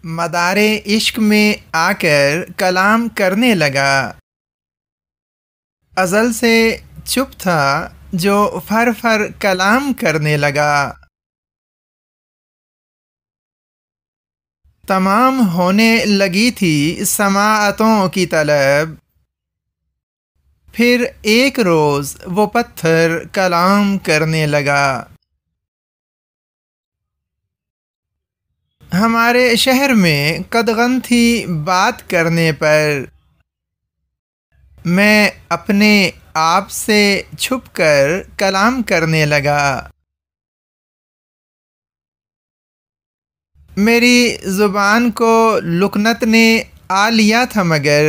مدار عشق میں آ کر کلام کرنے لگا۔ ازل سے چپ تھا جو فر فر کلام کرنے لگا۔ تمام ہونے لگی تھی سماعتوں کی طلب، پھر ایک روز وہ پتھر کلام کرنے لگا۔ ہمارے شہر میں قدغن تھی بات کرنے پر، میں اپنے آپ سے چھپ کر کلام کرنے لگا۔ میری زبان کو لکنت نے آ لیا تھا مگر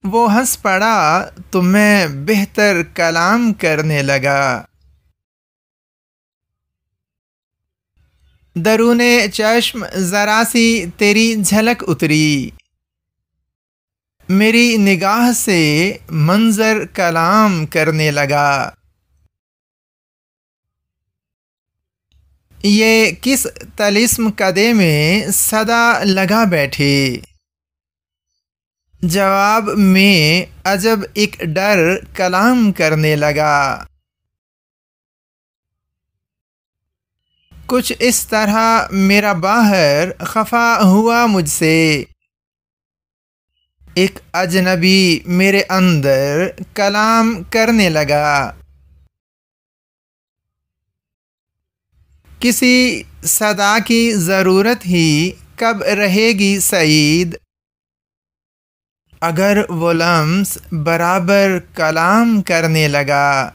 وہ ہنس پڑا تو میں بہتر کلام کرنے لگا۔ درون چشم ذرا سی تیری جھلک اتری، میری نگاہ سے منظر کلام کرنے لگا۔ یہ کس طلسم کدے میں صدا لگا بیٹھے، جواب میں عجب ایک ڈر کلام کرنے لگا۔ کچھ اس طرح میرا باہر خفا ہوا مجھ سے، ایک اجنبی میرے اندر کلام کرنے لگا۔ کسی صدا کی ضرورت ہی کب رہے گی سعید، اگر وہ لمس برابر کلام کرنے لگا۔